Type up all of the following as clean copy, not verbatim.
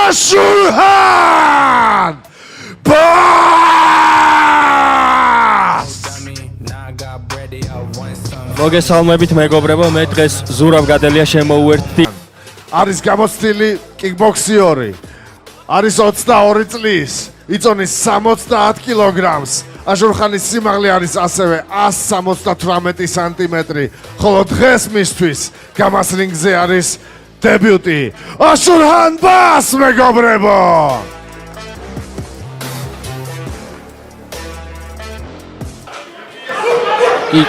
Ashurhan! მოგესალმებით მეგობრებო, მე დღეს ზურავ გადელია შემოუერთდი. არის გამოცდილი კიკბოქსიორი. არის 22 წლის, იწონის 70 კილოგრამს. აშურხანის სიმაღლე არის ასევე 178 სანტიმეტრი, ხოლო დღეს მისთვის გამას რინგზე არის დებიუტი. აშურჰან ბას მეგობრებო!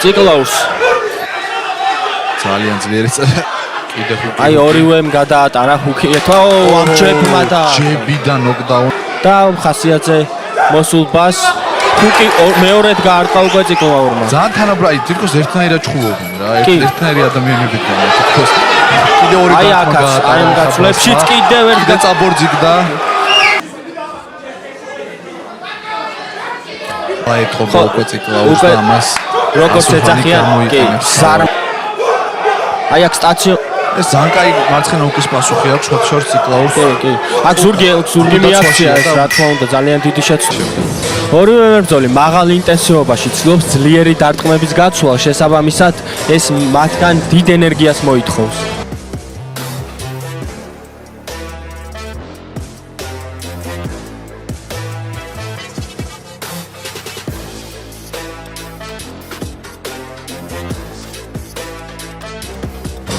ციკლაუს ძალიან ძლიერი კიდე ხუთი. აი ორივემ გადაატარა ჰუკი. ეთაო ამ ჯებმა და ჯებიდან ნოკდაუნ და ხასიათზე მოსულ ბას ჰუკი მეორედ გაარტყა უკვე ციკლაურმა. ძალიან თანაბრად თითქოს ერთნაირად ჩხუბობენ რა, ერთნაირი ადამიანები და თითქოს კიდე ორი აი აქაც აი ამ გაცვლებშიც კიდევ ერთ წაბორძიგდა. აი ეთქობა უკვე ციკლაურს და ამას როგორც ეძახიან, კი, აი აქ სტაციო ეს ძალიან კაი მარცხენა უკის პასუხი აქვს შორტ ციკლაურს. კი. აქ ზურგი მიაქცია ეს რა თქმა უნდა ძალიან დიდი შეცვლა. ორივე მებრძოლი მაღალ ინტენსივობაში ცდილობს ძლიერი დარტყმების გაცვლა, შესაბამისად ეს მათგან დიდ ენერგიას მოითხოვს.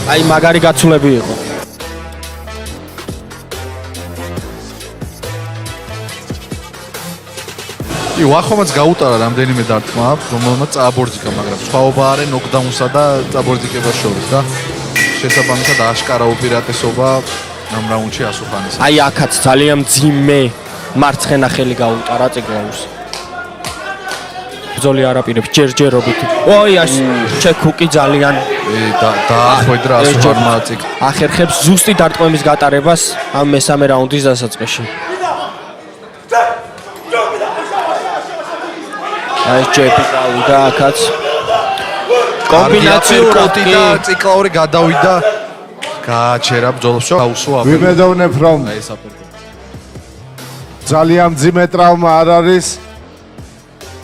აი მაგარი გაცვლები იყო. კი, ვახომაც გაუტარა რამდენიმე დარტყმა, რომელმაც წააბორძიკა, მაგრამ სხვაობა არის ნოკდაუნსა და წააბორძიკებას შორის და შესაბამისად აშკარა უპირატესობა ამ რაუნდში აშურხანის. აი აქაც ძალიან მძიმე მარცხენა ხელი გაუტარა ციკლაურს. ბრძოლი არაპირებს ჯერჯერობით. ოი აშ ჩეკუკი ძალიან დაახვედრა აშურხანმა ციკლ. ახერხებს ზუსტი დარტყმების გატარებას ამ მესამე რაუნდის დასაწყისში. აი ჯეპი გავიდა აქაც. კომბინაციურად და ციკლაური გადავიდა. გააჩერა ბრძოლაში აუსვა. ვიმედოვნებ რომ ძალიან მძიმე ტრავმა არ არის.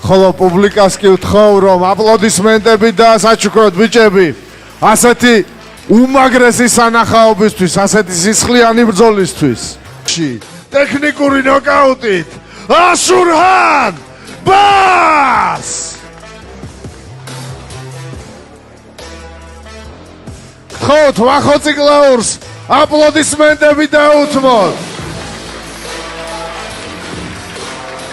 ხოლო პუბლიკას კი ვთხოვ რომ აპლოდისმენტები და საჩუქროდ ბიჭები ასეთი უმაგრესი სანახაობისთვის, ასეთი სისხლიანი ბრძოლისთვის. ტექნიკური ნოკაუტით აშურჰან ბას! გთხოვთ ვახო ციკლაურს აპლოდისმენტები დაუთმოთ.